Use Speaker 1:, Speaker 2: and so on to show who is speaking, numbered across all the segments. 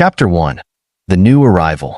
Speaker 1: Chapter 1. The New Arrival.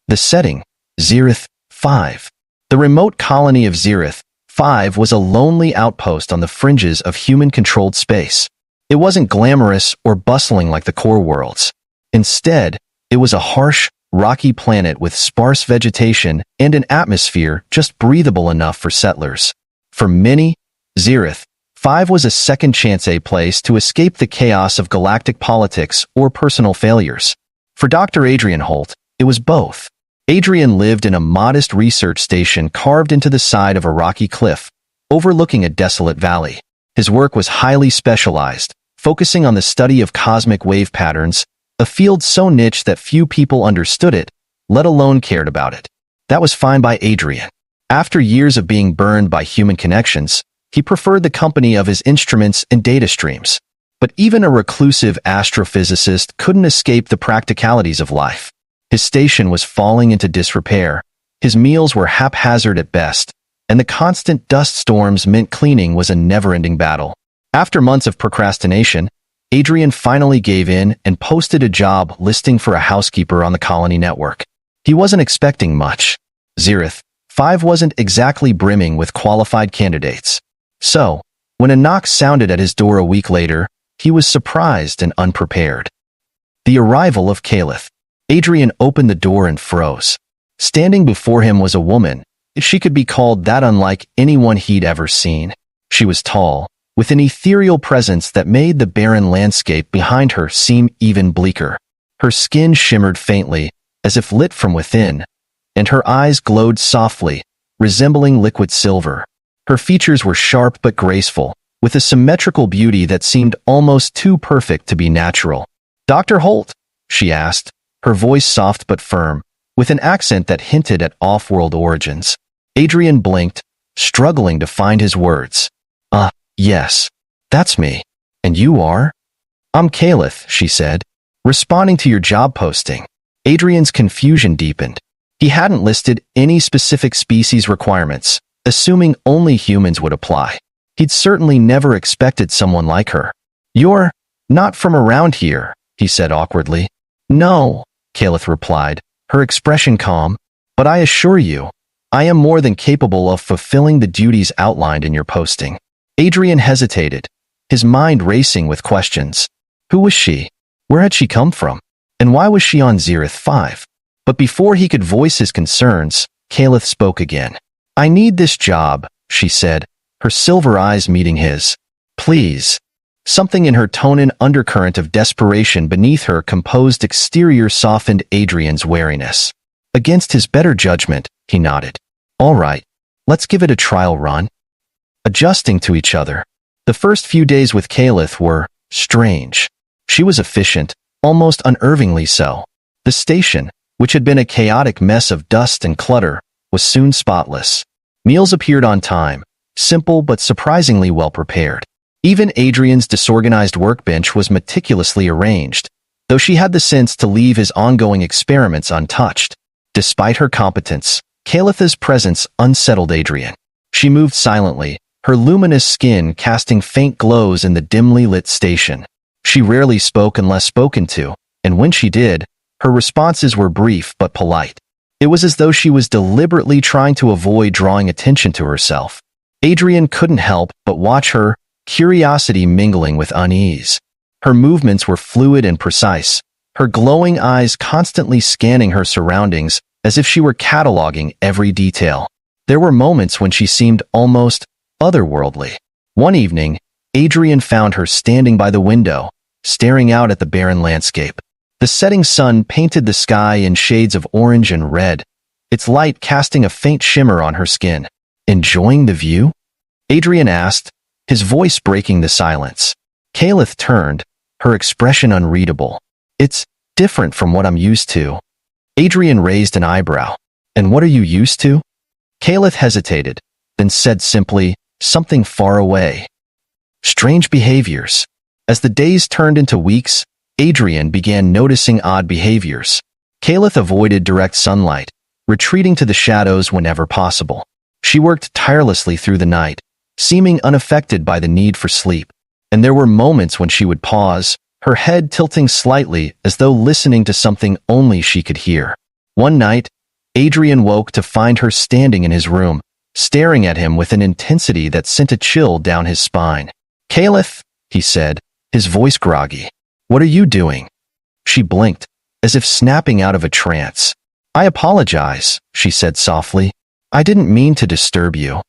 Speaker 1: The setting, Zereth 5. The remote colony of Zereth 5 was a lonely outpost on the fringes of human-controlled space. It wasn't glamorous or bustling like the core worlds. Instead, it was a harsh, rocky planet with sparse vegetation and an atmosphere just breathable enough for settlers. For many, Zereth 5 was a second-chance place to escape the chaos of galactic politics or personal failures. For Dr. Adrian Holt, it was both. Adrian lived in a modest research station carved into the side of a rocky cliff, overlooking a desolate valley. His work was highly specialized, focusing on the study of cosmic wave patterns, a field so niche that few people understood it, let alone cared about it. That was fine by Adrian. After years of being burned by human connections, he preferred the company of his instruments and data streams. But even a reclusive astrophysicist couldn't escape the practicalities of life. His station was falling into disrepair, his meals were haphazard at best, and the constant dust storms meant cleaning was a never-ending battle. After months of procrastination, Adrian finally gave in and posted a job listing for a housekeeper on the colony network. He wasn't expecting much. Zereth 5 wasn't exactly brimming with qualified candidates. So, when a knock sounded at his door a week later, he was surprised and unprepared. The arrival of Caliph. Adrian opened the door and froze. Standing before him was a woman, if she could be called that, unlike anyone he'd ever seen. She was tall, with an ethereal presence that made the barren landscape behind her seem even bleaker. Her skin shimmered faintly, as if lit from within, and her eyes glowed softly, resembling liquid silver. Her features were sharp but graceful, with a symmetrical beauty that seemed almost too perfect to be natural. "Dr. Holt?" she asked, her voice soft but firm, with an accent that hinted at off-world origins. Adrian blinked, struggling to find his words. Yes, that's me. And you are?" "I'm Caliph," she said, "responding to your job posting." Adrian's confusion deepened. He hadn't listed any specific species requirements, assuming only humans would apply. He'd certainly never expected someone like her. "You're not from around here," he said awkwardly. "No," Caliph replied, her expression calm, "but I assure you, I am more than capable of fulfilling the duties outlined in your posting." Adrian hesitated, his mind racing with questions. Who was she? Where had she come from? And why was she on Zereth 5? But before he could voice his concerns, Caliph spoke again. "I need this job," she said, her silver eyes meeting his. "Please." Something in her tone and undercurrent of desperation beneath her composed exterior softened Adrian's wariness. Against his better judgment, he nodded. "All right, let's give it a trial run." Adjusting to each other, the first few days with Caliph were strange. She was efficient, almost unnervingly so. The station, which had been a chaotic mess of dust and clutter, was soon spotless. Meals appeared on time, simple but surprisingly well prepared. Even Adrian's disorganized workbench was meticulously arranged, though she had the sense to leave his ongoing experiments untouched. Despite her competence, Caliph's presence unsettled Adrian. She moved silently, her luminous skin casting faint glows in the dimly lit station. She rarely spoke unless spoken to, and when she did, her responses were brief but polite. It was as though she was deliberately trying to avoid drawing attention to herself. Adrian couldn't help but watch her, curiosity mingling with unease. Her movements were fluid and precise, her glowing eyes constantly scanning her surroundings as if she were cataloging every detail. There were moments when she seemed almost otherworldly. One evening, Adrian found her standing by the window, staring out at the barren landscape. The setting sun painted the sky in shades of orange and red, its light casting a faint shimmer on her skin. "Enjoying the view?" Adrian asked, his voice breaking the silence. Caliph turned, her expression unreadable. "It's different from what I'm used to." Adrian raised an eyebrow. "And what are you used to?" Caliph hesitated, then said simply, "Something far away." Strange behaviors. As the days turned into weeks, Adrian began noticing odd behaviors. Caliph avoided direct sunlight, retreating to the shadows whenever possible. She worked tirelessly through the night, seeming unaffected by the need for sleep, and there were moments when she would pause, her head tilting slightly as though listening to something only she could hear. One night, Adrian woke to find her standing in his room, staring at him with an intensity that sent a chill down his spine. "Caliph," he said, his voice groggy. "What are you doing?" She blinked, as if snapping out of a trance. "I apologize," she said softly. "I didn't mean to disturb you."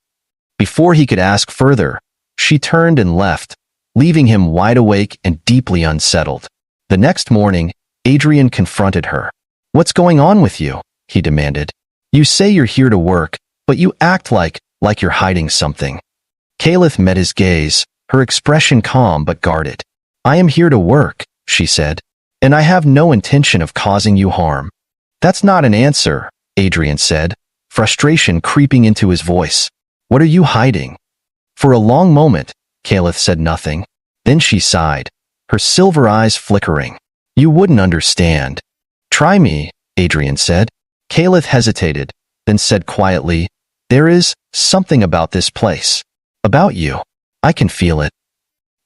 Speaker 1: Before he could ask further, she turned and left, leaving him wide awake and deeply unsettled. The next morning, Adrian confronted her. "What's going on with you?" he demanded. "You say you're here to work, but you act like you're hiding something." Caliph met his gaze, her expression calm but guarded. "I am here to work," she said, "and I have no intention of causing you harm." "That's not an answer," Adrian said, frustration creeping into his voice. "What are you hiding?" For a long moment, Caliph said nothing. Then she sighed, her silver eyes flickering. "You wouldn't understand." "Try me," Adrian said. Caliph hesitated, then said quietly, "There is something about this place. About you. I can feel it."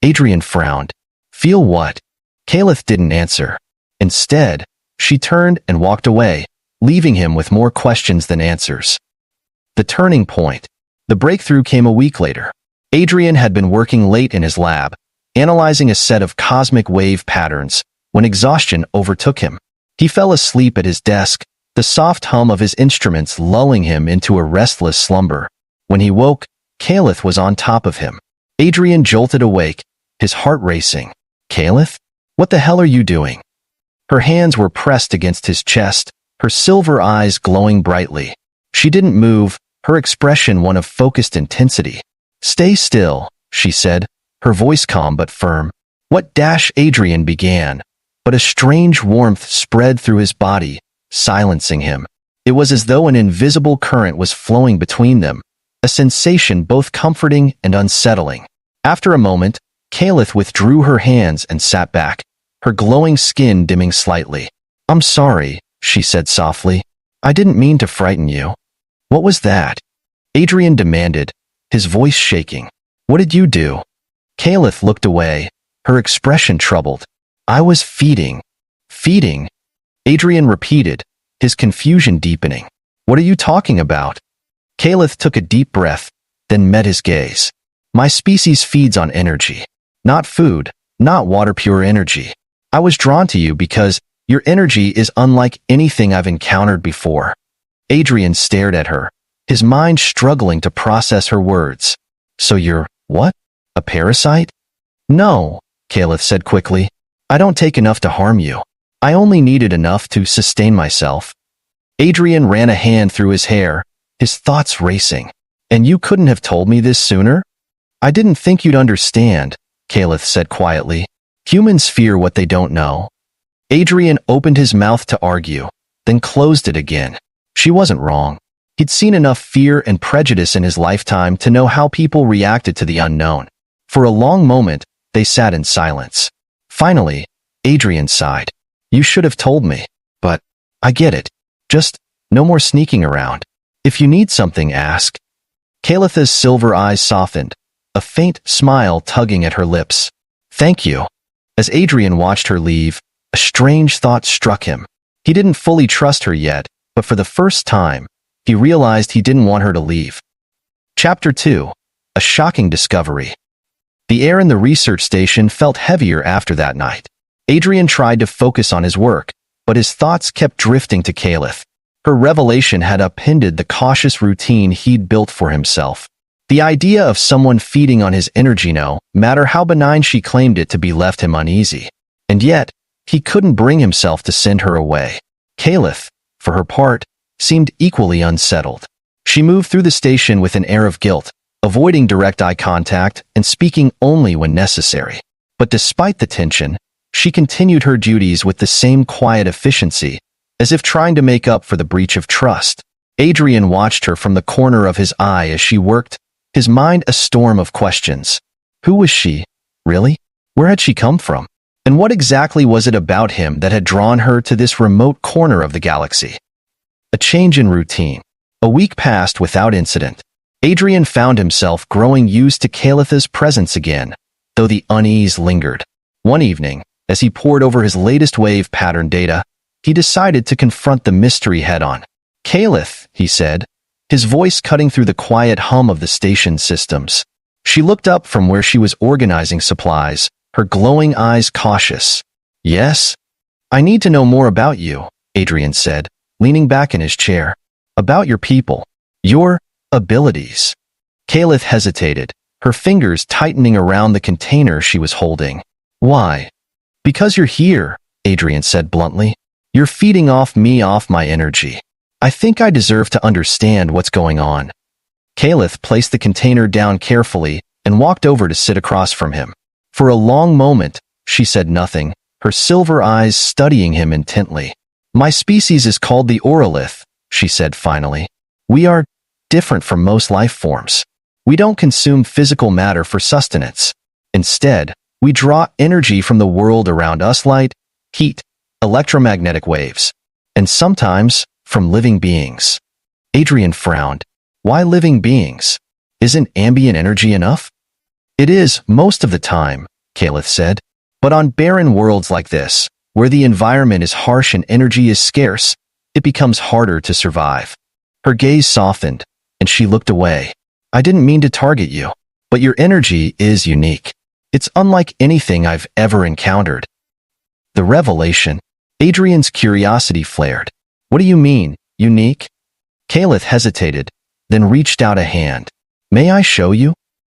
Speaker 1: Adrian frowned. "Feel what?" Caliph didn't answer. Instead, she turned and walked away, leaving him with more questions than answers. The turning point. The breakthrough came a week later. Adrian had been working late in his lab, analyzing a set of cosmic wave patterns, when exhaustion overtook him. He fell asleep at his desk, the soft hum of his instruments lulling him into a restless slumber. When he woke, Caliph was on top of him. Adrian jolted awake, his heart racing. "Caliph? What the hell are you doing?" Her hands were pressed against his chest, her silver eyes glowing brightly. She didn't move, her expression one of focused intensity. "Stay still," she said, her voice calm but firm. "What?" Adrian began, but a strange warmth spread through his body, silencing him. It was as though an invisible current was flowing between them, a sensation both comforting and unsettling. After a moment, Caliph withdrew her hands and sat back, her glowing skin dimming slightly. "I'm sorry," she said softly. "I didn't mean to frighten you." "What was that?" Adrian demanded, his voice shaking. "What did you do?" Caliph looked away, her expression troubled. "I was feeding." "Feeding?" Adrian repeated, his confusion deepening. "What are you talking about?" Caliph took a deep breath, then met his gaze. "My species feeds on energy. Not food, not water, pure energy. I was drawn to you because your energy is unlike anything I've encountered before." Adrian stared at her, his mind struggling to process her words. "So you're, what? A parasite?" "No," Caliph said quickly. "I don't take enough to harm you. I only needed enough to sustain myself." Adrian ran a hand through his hair, his thoughts racing. "And you couldn't have told me this sooner?" "I didn't think you'd understand," Caliph said quietly. "Humans fear what they don't know." Adrian opened his mouth to argue, then closed it again. She wasn't wrong. He'd seen enough fear and prejudice in his lifetime to know how people reacted to the unknown. For a long moment, they sat in silence. Finally, Adrian sighed. "You should have told me. But I get it. Just no more sneaking around. If you need something, ask." Caliph's silver eyes softened, a faint smile tugging at her lips. "Thank you." As Adrian watched her leave, a strange thought struck him. He didn't fully trust her yet, but for the first time, he realized he didn't want her to leave. Chapter 2. A shocking discovery. The air in the research station felt heavier after that night. Adrian tried to focus on his work, but his thoughts kept drifting to Caliph. Her revelation had upended the cautious routine he'd built for himself. The idea of someone feeding on his energy, no matter how benign she claimed it to be, left him uneasy. And yet, he couldn't bring himself to send her away. Caliph, for her part, seemed equally unsettled. She moved through the station with an air of guilt, avoiding direct eye contact and speaking only when necessary. But despite the tension, she continued her duties with the same quiet efficiency, as if trying to make up for the breach of trust. Adrian watched her from the corner of his eye as she worked, his mind a storm of questions. Who was she, really? Where had she come from? And what exactly was it about him that had drawn her to this remote corner of the galaxy? A change in routine. A week passed without incident. Adrian found himself growing used to Caliph's presence again, though the unease lingered. One evening, As he pored over his latest wave pattern data, he decided to confront the mystery head-on. "Caliph," he said, his voice cutting through the quiet hum of the station systems. She looked up from where she was organizing supplies, her glowing eyes cautious. "Yes? I need to know more about you," Adrian said, leaning back in his chair. "About your people. Your abilities." Caliph hesitated, her fingers tightening around the container she was holding. "Why?" "Because you're here," Adrian said bluntly. "You're feeding off my energy. I think I deserve to understand what's going on." Caliph placed the container down carefully and walked over to sit across from him. For a long moment, she said nothing, her silver eyes studying him intently. "My species is called the Orolith," she said finally. "We are different from most life forms. We don't consume physical matter for sustenance. Instead, we draw energy from the world around us: light, heat, electromagnetic waves, and sometimes from living beings." Adrian frowned. "Why living beings? Isn't ambient energy enough?" "It is most of the time," Caliph said. "But on barren worlds like this, where the environment is harsh and energy is scarce, it becomes harder to survive." Her gaze softened, and she looked away. "I didn't mean to target you, but your energy is unique. It's unlike anything I've ever encountered." The revelation. Adrian's curiosity flared. "What do you mean, unique?" Caliph hesitated, then reached out a hand. "May I show you?"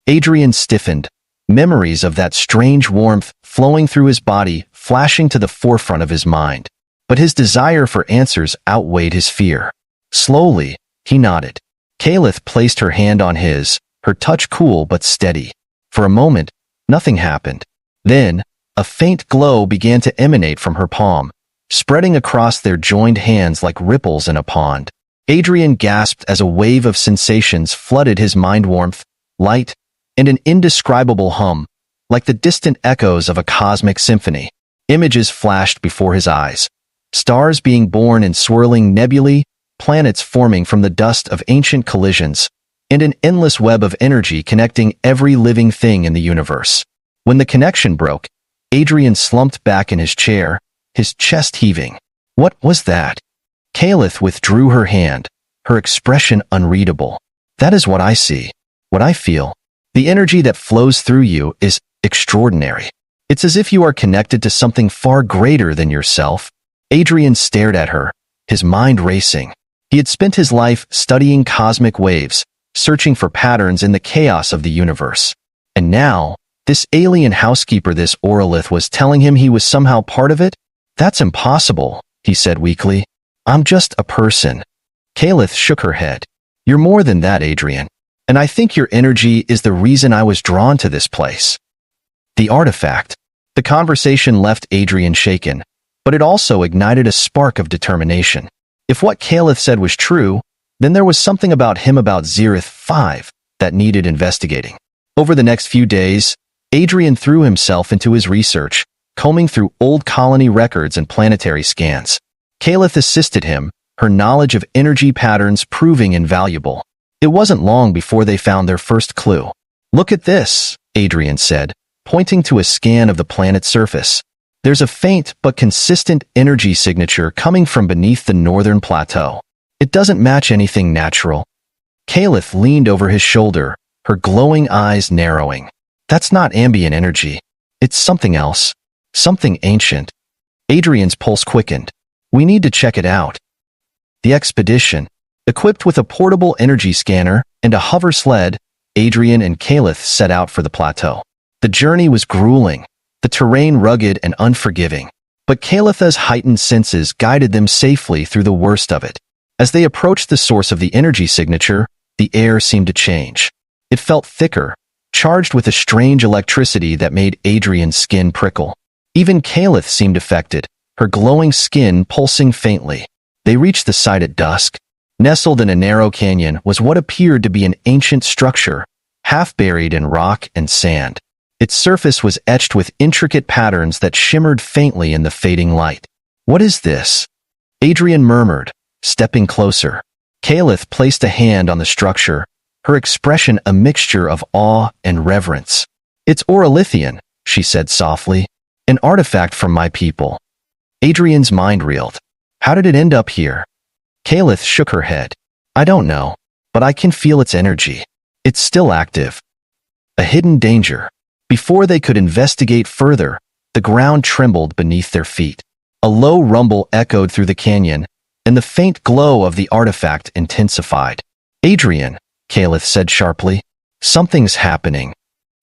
Speaker 1: Adrian stiffened, memories of that strange warmth flowing through his body flashing to the forefront of his mind. But his desire for answers outweighed his fear. Slowly, he nodded. Caliph placed her hand on his, her touch cool but steady. For a moment, nothing happened. Then, a faint glow began to emanate from her palm, spreading across their joined hands like ripples in a pond. Adrian gasped as a wave of sensations flooded his mind: warmth, light, and an indescribable hum, like the distant echoes of a cosmic symphony. Images flashed before his eyes. Stars being born in swirling nebulae, planets forming from the dust of ancient collisions, and an endless web of energy connecting every living thing in the universe. When the connection broke, Adrian slumped back in his chair, his chest heaving. "What was that?" Caliph withdrew her hand, her expression unreadable. "That is what I see, what I feel. The energy that flows through you is extraordinary. It's as if you are connected to something far greater than yourself." Adrian stared at her, his mind racing. He had spent his life studying cosmic waves, searching for patterns in the chaos of the universe. And now, this alien housekeeper, this Orolith, was telling him he was somehow part of it? "That's impossible," he said weakly. "I'm just a person." Caliph shook her head. "You're more than that, Adrian. And I think your energy is the reason I was drawn to this place." The artifact. The conversation left Adrian shaken, but it also ignited a spark of determination. If what Caliph said was true, then there was something about him, about Zerith 5, that needed investigating. Over the next few days, Adrian threw himself into his research, combing through old colony records and planetary scans. Caliph assisted him, her knowledge of energy patterns proving invaluable. It wasn't long before they found their first clue. "Look at this," Adrian said, pointing to a scan of the planet's surface. "There's a faint but consistent energy signature coming from beneath the northern plateau. It doesn't match anything natural." Caliph leaned over his shoulder, her glowing eyes narrowing. "That's not ambient energy. It's something else. Something ancient." Adrian's pulse quickened. "We need to check it out." The expedition, equipped with a portable energy scanner and a hover sled, Adrian and Caliph set out for the plateau. The journey was grueling, the terrain rugged and unforgiving, but Caliph's heightened senses guided them safely through the worst of it. As they approached the source of the energy signature, the air seemed to change. It felt thicker, charged with a strange electricity that made Adrian's skin prickle. Even Caliph seemed affected, her glowing skin pulsing faintly. They reached the site at dusk. Nestled in a narrow canyon was what appeared to be an ancient structure, half buried in rock and sand. Its surface was etched with intricate patterns that shimmered faintly in the fading light. "What is this?" Adrian murmured, stepping closer. Caliph placed a hand on the structure, her expression a mixture of awe and reverence. "It's Orolithian," she said softly. An artifact from my people. Adrian's mind reeled. How did it end up here? Calith shook her head. I don't know, but I can feel its energy. It's still active. A hidden danger. Before they could investigate further, the ground trembled beneath their feet. A low rumble echoed through the canyon, and the faint glow of the artifact intensified. Adrian, Calith said sharply. Something's happening.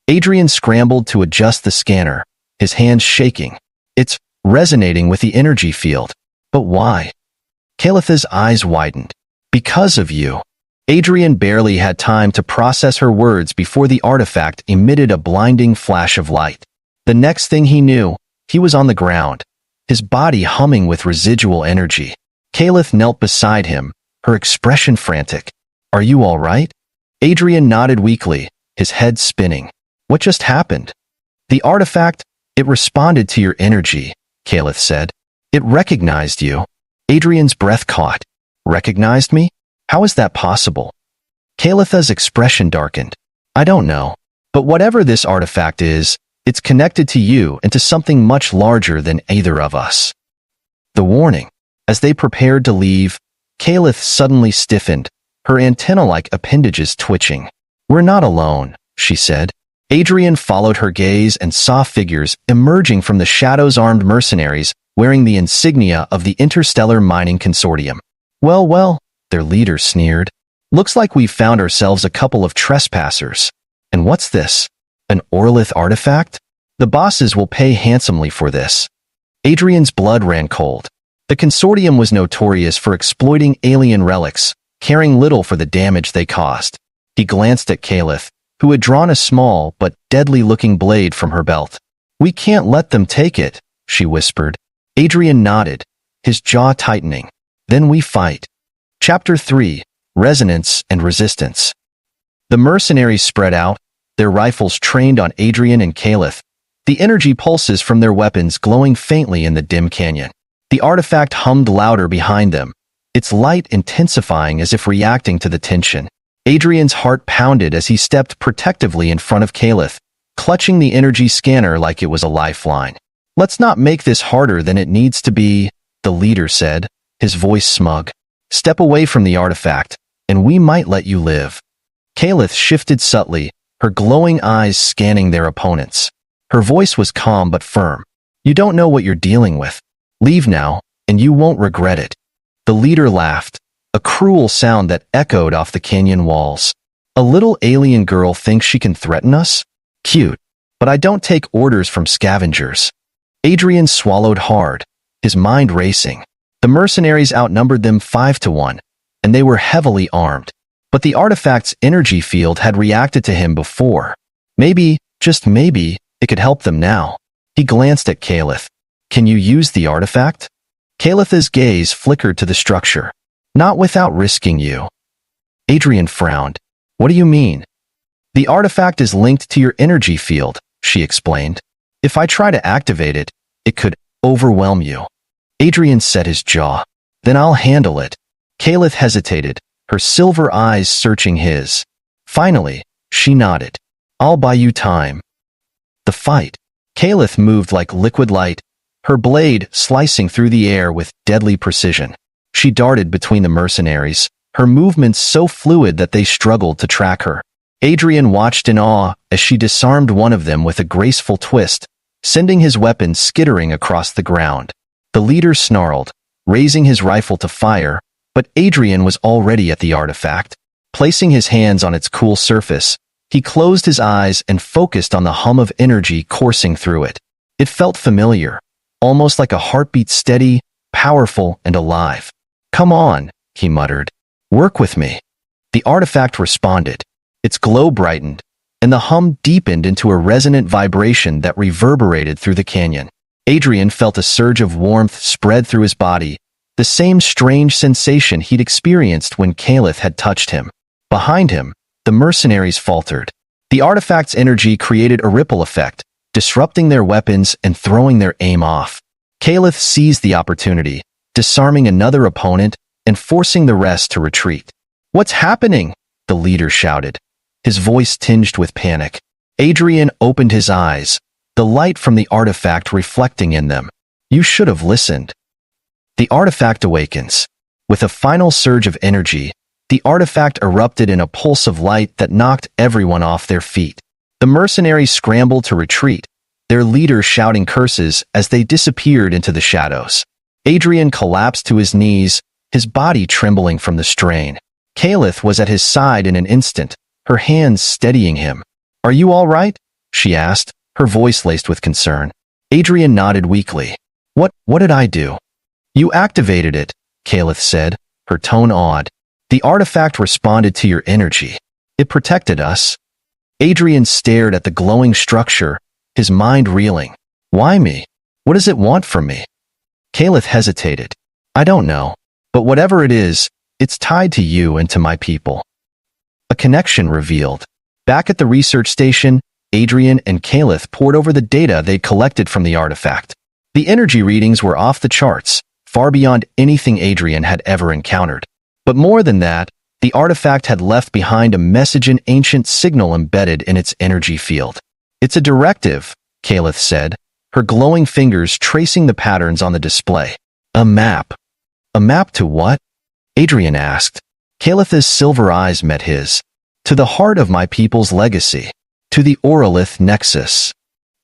Speaker 1: Adrian scrambled to adjust the scanner, his hands shaking. It's resonating with the energy field. But why? Calith's eyes widened. Because of you. Adrian barely had time to process her words before the artifact emitted a blinding flash of light. The next thing he knew, he was on the ground, his body humming with residual energy. Calith knelt beside him, her expression frantic. Are you all right? Adrian nodded weakly, his head spinning. What just happened? The artifact, it responded to your energy, Calith said. It recognized you. Adrian's breath caught. Recognized me? How is that possible? Calith's expression darkened. I don't know. But whatever this artifact is, it's connected to you and to something much larger than either of us. The warning. As they prepared to leave, Calith suddenly stiffened, her antenna-like appendages twitching. We're not alone, she said. Adrian followed her gaze and saw figures emerging from the shadows, armed mercenaries wearing the insignia of the Interstellar Mining Consortium. Well, their leader sneered. Looks like we've found ourselves a couple of trespassers. And what's this? An Orlith artifact? The bosses will pay handsomely for this. Adrian's blood ran cold. The consortium was notorious for exploiting alien relics, caring little for the damage they caused. He glanced at Calith, who had drawn a small but deadly-looking blade from her belt. We can't let them take it, she whispered. Adrian nodded, his jaw tightening. Then we fight. Chapter 3. Resonance and Resistance. The mercenaries spread out, their rifles trained on Adrian and Calith, the energy pulses from their weapons glowing faintly in the dim canyon. The artifact hummed louder behind them, its light intensifying as if reacting to the tension. Adrian's heart pounded as he stepped protectively in front of Calith, clutching the energy scanner like it was a lifeline. Let's not make this harder than it needs to be, the leader said, his voice smug. Step away from the artifact, and we might let you live. Calith shifted subtly, her glowing eyes scanning their opponents. Her voice was calm but firm. You don't know what you're dealing with. Leave now, and you won't regret it. The leader laughed, a cruel sound that echoed off the canyon walls. A little alien girl thinks she can threaten us? Cute. But I don't take orders from scavengers. Adrian swallowed hard, his mind racing. The mercenaries outnumbered them 5-1, and they were heavily armed. But the artifact's energy field had reacted to him before. Maybe, just maybe, it could help them now. He glanced at Calith. Can you use the artifact? Calith's gaze flickered to the structure. Not without risking you. Adrian frowned. What do you mean? The artifact is linked to your energy field, she explained. If I try to activate it, it could overwhelm you. Adrian set his jaw. Then I'll handle it. Calith hesitated, her silver eyes searching his. Finally, she nodded. I'll buy you time. The fight. Calith moved like liquid light, her blade slicing through the air with deadly precision. She darted between the mercenaries, her movements so fluid that they struggled to track her. Adrian watched in awe as she disarmed one of them with a graceful twist, sending his weapon skittering across the ground. The leader snarled, raising his rifle to fire, but Adrian was already at the artifact. Placing his hands on its cool surface, he closed his eyes and focused on the hum of energy coursing through it. It felt familiar, almost like a heartbeat, steady, powerful, and alive. Come on, he muttered. Work with me. The artifact responded. Its glow brightened, and the hum deepened into a resonant vibration that reverberated through the canyon. Adrian felt a surge of warmth spread through his body, the same strange sensation he'd experienced when Calith had touched him. Behind him, the mercenaries faltered. The artifact's energy created a ripple effect, disrupting their weapons and throwing their aim off. Calith seized the opportunity, disarming another opponent and forcing the rest to retreat. What's happening? The leader shouted, his voice tinged with panic. Adrian opened his eyes, the light from the artifact reflecting in them. You should have listened. The artifact awakens. With a final surge of energy, the artifact erupted in a pulse of light that knocked everyone off their feet. The mercenaries scrambled to retreat, their leader shouting curses as they disappeared into the shadows. Adrian collapsed to his knees, his body trembling from the strain. Kalith was at his side in an instant, her hands steadying him. "Are you all right?" she asked, her voice laced with concern. Adrian nodded weakly. What did I do?" "You activated it," Kalith said, her tone awed. "The artifact responded to your energy. It protected us." Adrian stared at the glowing structure, his mind reeling. "Why me? What does it want from me?" Kalith hesitated. "I don't know. But whatever it is, it's tied to you and to my people." A connection revealed. Back at the research station, Adrian and Kalith pored over the data they'd collected from the artifact. The energy readings were off the charts, far beyond anything Adrian had ever encountered. But more than that, the artifact had left behind a message, an ancient signal embedded in its energy field. "It's a directive," Kalith said, her glowing fingers tracing the patterns on the display. "A map." "A map to what?" Adrian asked. Kalith's silver eyes met his. "To the heart of my people's legacy. To the Orolith Nexus."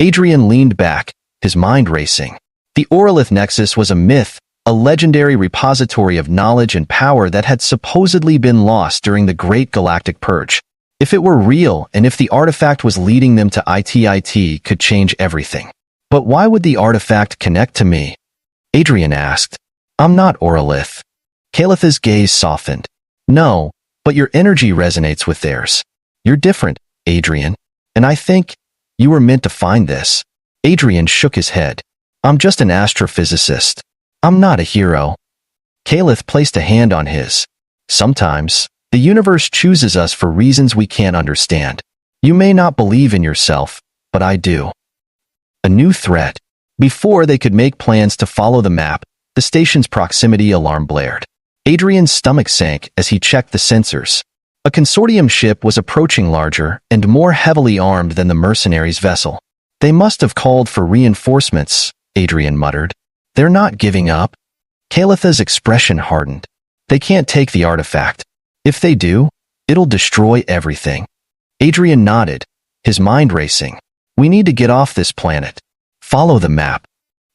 Speaker 1: Adrian leaned back, his mind racing. The Orolith Nexus was a myth, a legendary repository of knowledge and power that had supposedly been lost during the Great Galactic Purge. If it were real, and if the artifact was leading them to it could change everything. But why would the artifact connect to me? Adrian asked. "I'm not Orolith." Kalith's gaze softened. "No, but your energy resonates with theirs. You're different, Adrian. And I think you were meant to find this." Adrian shook his head. "I'm just an astrophysicist. I'm not a hero." Kalith placed a hand on his. "Sometimes, the universe chooses us for reasons we can't understand. You may not believe in yourself, but I do." A new threat. Before they could make plans to follow the map, the station's proximity alarm blared. Adrian's stomach sank as he checked the sensors. A consortium ship was approaching, larger and more heavily armed than the mercenaries' vessel. "They must have called for reinforcements," Adrian muttered. "They're not giving up." Kalith's expression hardened. "They can't take the artifact. If they do, it'll destroy everything." Adrian nodded, his mind racing. "We need to get off this planet. Follow the map."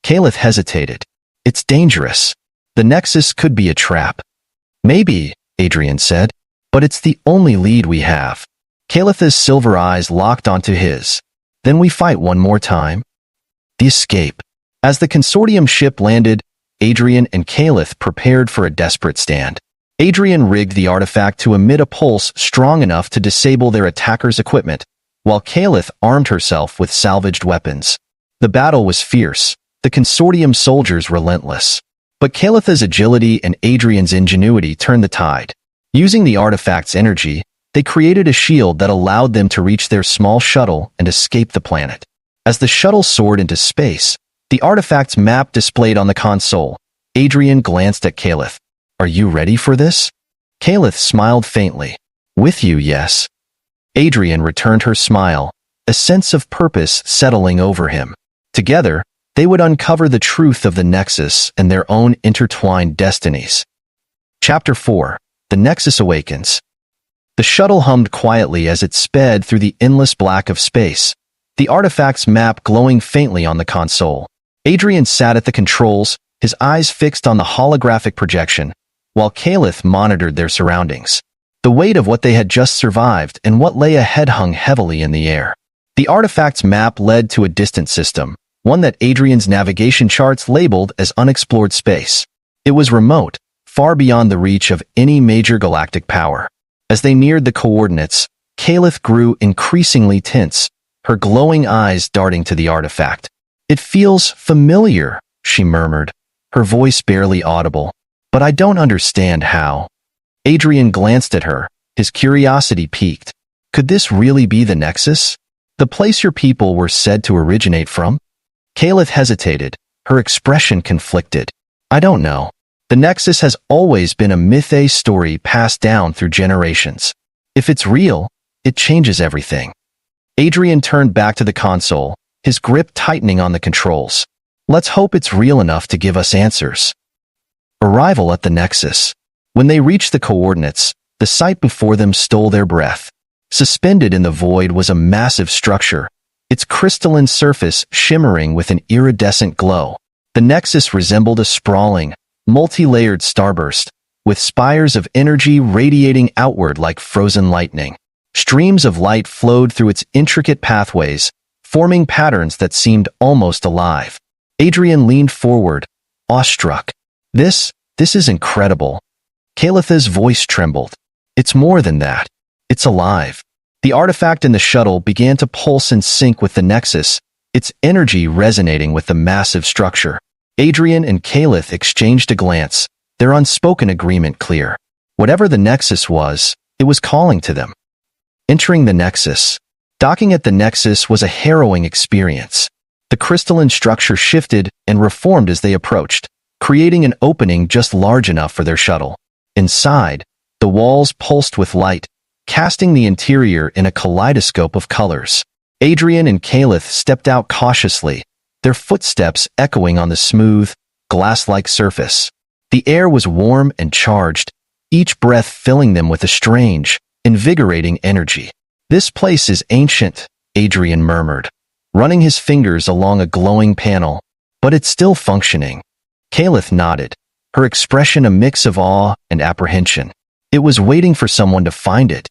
Speaker 1: Kalith hesitated. "It's dangerous. The Nexus could be a trap." "Maybe," Adrian said, "but it's the only lead we have." Kalith's silver eyes locked onto his. "Then we fight one more time?" The escape. As the consortium ship landed, Adrian and Kalith prepared for a desperate stand. Adrian rigged the artifact to emit a pulse strong enough to disable their attackers' equipment, while Kalith armed herself with salvaged weapons. The battle was fierce, the consortium soldiers relentless. But Kalith's agility and Adrian's ingenuity turned the tide. Using the artifact's energy, they created a shield that allowed them to reach their small shuttle and escape the planet. As the shuttle soared into space, the artifact's map displayed on the console. Adrian glanced at Kalith. "Are you ready for this?" Kalith smiled faintly. "With you, yes." Adrian returned her smile, a sense of purpose settling over him. Together, they would uncover the truth of the Nexus and their own intertwined destinies. Chapter 4. The Nexus Awakens. The shuttle hummed quietly as it sped through the endless black of space, the artifact's map glowing faintly on the console. Adrian sat at the controls, his eyes fixed on the holographic projection, while Kalith monitored their surroundings. The weight of what they had just survived and what lay ahead hung heavily in the air. The artifact's map led to a distant system, one that Adrian's navigation charts labeled as unexplored space. It was remote, far beyond the reach of any major galactic power. As they neared the coordinates, Kalith grew increasingly tense, her glowing eyes darting to the artifact. "It feels familiar," she murmured, her voice barely audible. "But I don't understand how." Adrian glanced at her, his curiosity piqued. Could this really be the Nexus? The place your people were said to originate from? Kalith hesitated, her expression conflicted. "I don't know. The Nexus has always been a myth story passed down through generations. If it's real, it changes everything." Adrian turned back to the console, his grip tightening on the controls. Let's hope it's real enough to give us answers. Arrival at the Nexus. When they reached the coordinates, the sight before them stole their breath. Suspended in the void was a massive structure, its crystalline surface shimmering with an iridescent glow. The Nexus resembled a sprawling, multi-layered starburst, with spires of energy radiating outward like frozen lightning. Streams of light flowed through its intricate pathways, forming patterns that seemed almost alive. Adrian leaned forward, awestruck. This is incredible. Kalitha's voice trembled. It's more than that. It's alive. The artifact in the shuttle began to pulse in sync with the Nexus, its energy resonating with the massive structure. Adrian and Kalith exchanged a glance, their unspoken agreement clear. Whatever the Nexus was, it was calling to them. Entering the Nexus. Docking at the Nexus was a harrowing experience. The crystalline structure shifted and reformed as they approached, creating an opening just large enough for their shuttle. Inside, the walls pulsed with light, casting the interior in a kaleidoscope of colors. Adrian and Kalith stepped out cautiously, their footsteps echoing on the smooth, glass-like surface. The air was warm and charged, each breath filling them with a strange, invigorating energy. This place is ancient, Adrian murmured, running his fingers along a glowing panel, but it's still functioning. Kalith nodded, her expression a mix of awe and apprehension. It was waiting for someone to find it.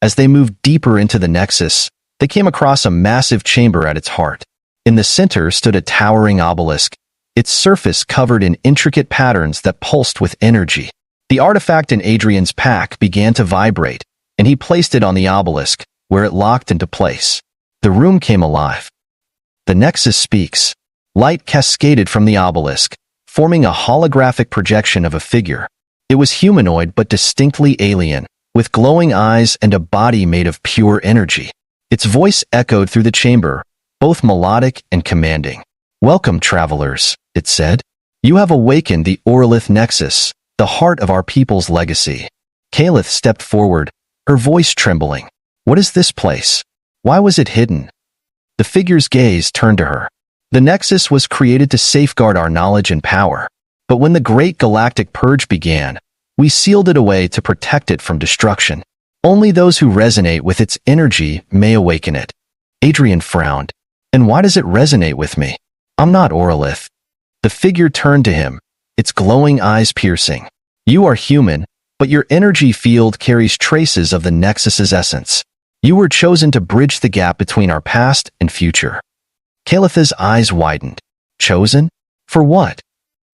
Speaker 1: As they moved deeper into the Nexus, they came across a massive chamber at its heart. In the center stood a towering obelisk, its surface covered in intricate patterns that pulsed with energy. The artifact in Adrian's pack began to vibrate, and he placed it on the obelisk, where it locked into place. The room came alive. The Nexus speaks. Light cascaded from the obelisk, forming a holographic projection of a figure. It was humanoid but distinctly alien, with glowing eyes and a body made of pure energy. Its voice echoed through the chamber, both melodic and commanding. "Welcome, travelers," it said. "You have awakened the Orlith Nexus, the heart of our people's legacy." Kalith stepped forward, her voice trembling. "What is this place? Why was it hidden?" The figure's gaze turned to her. "The Nexus was created to safeguard our knowledge and power. But when the Great Galactic Purge began, we sealed it away to protect it from destruction. Only those who resonate with its energy may awaken it." Adrian frowned. "And why does it resonate with me? I'm not Orlith." The figure turned to him, its glowing eyes piercing. "You are human, but your energy field carries traces of the Nexus's essence. You were chosen to bridge the gap between our past and future." Kalitha's eyes widened. "Chosen? For what?"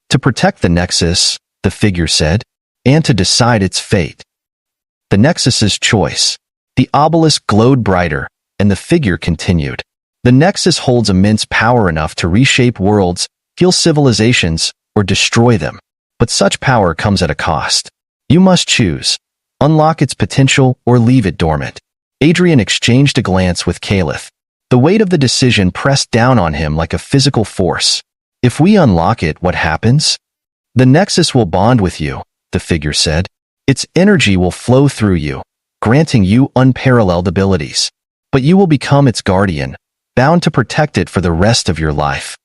Speaker 1: "To protect the Nexus," the figure said, "and to decide its fate." The Nexus's choice. The obelisk glowed brighter, and the figure continued. "The Nexus holds immense power enough to reshape worlds, heal civilizations, or destroy them. But such power comes at a cost. You must choose. Unlock its potential or leave it dormant." Adrian exchanged a glance with Kalith. The weight of the decision pressed down on him like a physical force. "If we unlock it, what happens?" "The Nexus will bond with you," the figure said. "Its energy will flow through you, granting you unparalleled abilities. But you will become its guardian, bound to protect it for the rest of your life."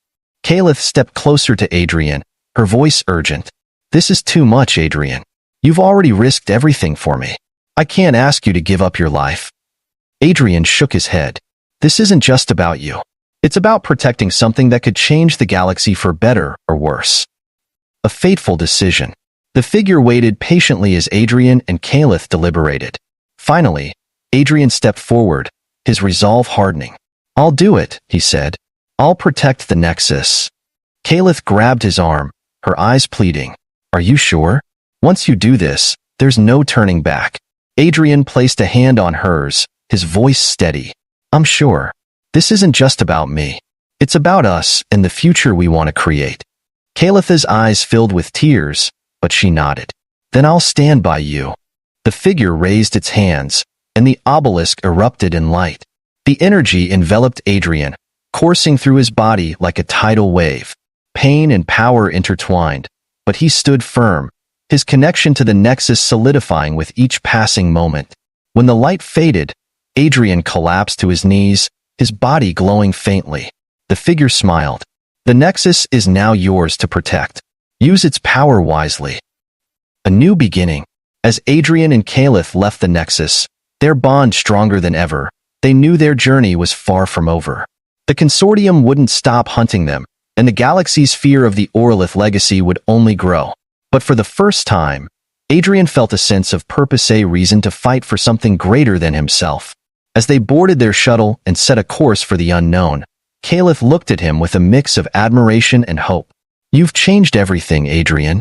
Speaker 1: Kalith stepped closer to Adrian, her voice urgent. "This is too much, Adrian. You've already risked everything for me. I can't ask you to give up your life." Adrian shook his head. "This isn't just about you. It's about protecting something that could change the galaxy for better or worse." A fateful decision. The figure waited patiently as Adrian and Kalith deliberated. Finally, Adrian stepped forward, his resolve hardening. "I'll do it," he said. "I'll protect the Nexus." Kalith grabbed his arm, her eyes pleading. "Are you sure? Once you do this, there's no turning back." Adrian placed a hand on hers, his voice steady. "I'm sure. This isn't just about me. It's about us and the future we want to create." Kalitha's eyes filled with tears, but she nodded. "Then I'll stand by you." The figure raised its hands, and the obelisk erupted in light. The energy enveloped Adrian, coursing through his body like a tidal wave. Pain and power intertwined, but he stood firm, his connection to the Nexus solidifying with each passing moment. When the light faded, Adrian collapsed to his knees, his body glowing faintly. The figure smiled. The Nexus is now yours to protect. Use its power wisely. A new beginning. As Adrian and Caliph left the Nexus, their bond stronger than ever, they knew their journey was far from over. The Consortium wouldn't stop hunting them, and the galaxy's fear of the Orlith legacy would only grow. But for the first time, Adrian felt a sense of purpose, a reason to fight for something greater than himself. As they boarded their shuttle and set a course for the unknown, Caliph looked at him with a mix of admiration and hope. You've changed everything, Adrian.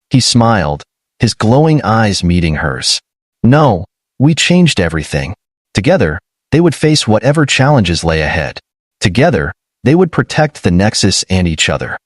Speaker 1: He smiled, his glowing eyes meeting hers. No, we changed everything. Together, they would face whatever challenges lay ahead. Together, they would protect the Nexus and each other.